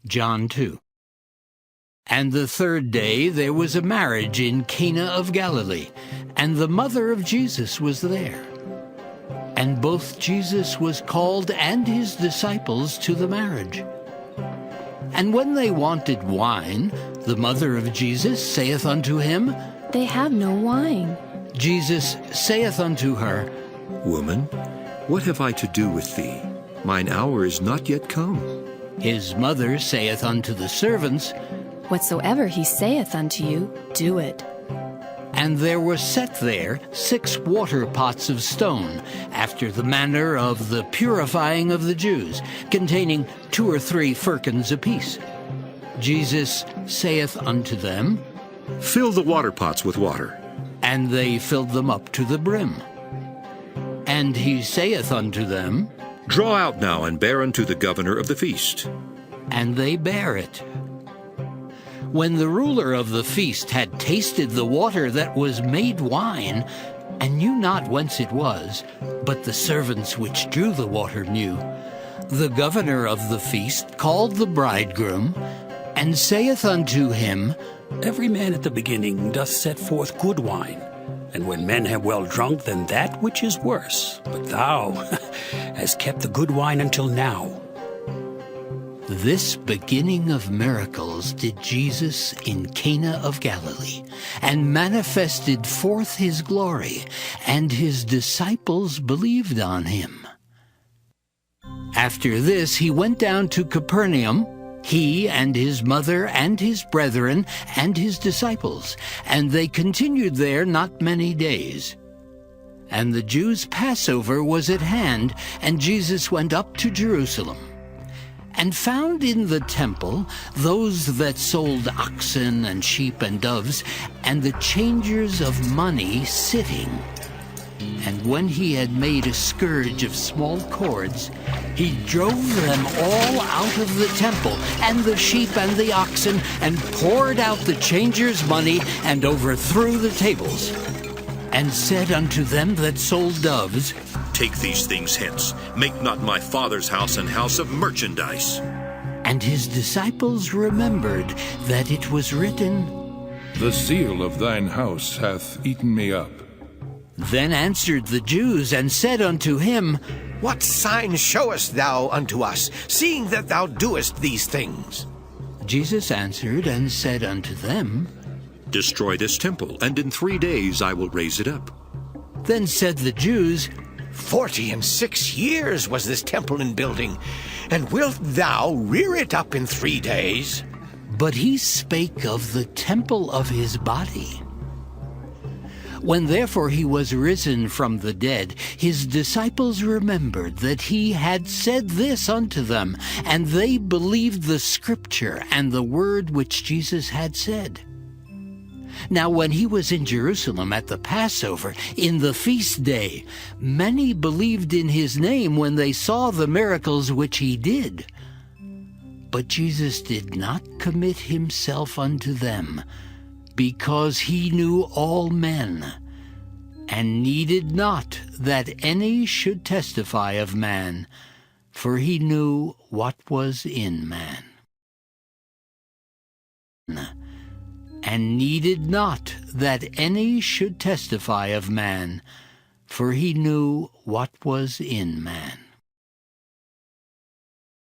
John 2. And the third day there was a marriage in Cana of Galilee, and the mother of Jesus was there. And both Jesus was called and his disciples to the marriage. And when they wanted wine, the mother of Jesus saith unto him, They have no wine. Jesus saith unto her, Woman, what have I to do with thee? Mine hour is not yet come. His mother saith unto the servants, Whatsoever he saith unto you, do it. And there were set there 6 water pots of stone, after the manner of the purifying of the Jews, containing 2 or 3 firkins apiece. Jesus saith unto them, Fill the water pots with water. and they filled them up to the brim. And he saith unto them, Draw out now and bear unto the governor of the feast. and they bare it. When the ruler of the feast had tasted the water that was made wine, and knew not whence it was, but the servants which drew the water knew, the governor of the feast called the bridegroom, and saith unto him, Every man at the beginning doth set forth good wine, and when men have well drunk, then that which is worse. But thou hast kept the good wine until now. This beginning of miracles did Jesus in Cana of Galilee, and manifested forth his glory, and his disciples believed on him. After this he went down to Capernaum, he and his mother and his brethren and his disciples, and they continued there not many days. And the Jews' Passover was at hand, and Jesus went up to Jerusalem, and found in the temple those that sold oxen and sheep and doves, and the changers of money sitting. And when he had made a scourge of small cords, he drove them all out of the temple, and the sheep and the oxen, and poured out the changers' money, and overthrew the tables. And said unto them that sold doves, Take these things hence. Make not my Father's house an house of merchandise. And his disciples remembered that it was written, The zeal of thine house hath eaten me up. Then answered the Jews, and said unto him, What sign showest thou unto us, seeing that thou doest these things? Jesus answered and said unto them, Destroy this temple, and in 3 days I will raise it up. Then said the Jews, 46 years was this temple in building, and wilt thou rear it up in 3 days? But he spake of the temple of his body. When therefore he was risen from the dead, his disciples remembered that he had said this unto them, and they believed the scripture and the word which Jesus had said. Now when he was in Jerusalem at the Passover, in the feast day, many believed in his name when they saw the miracles which he did. But Jesus did not commit himself unto them, because he knew all men, and needed not that any should testify of man, for he knew what was in man. And needed not that any should testify of man, for he knew what was in man.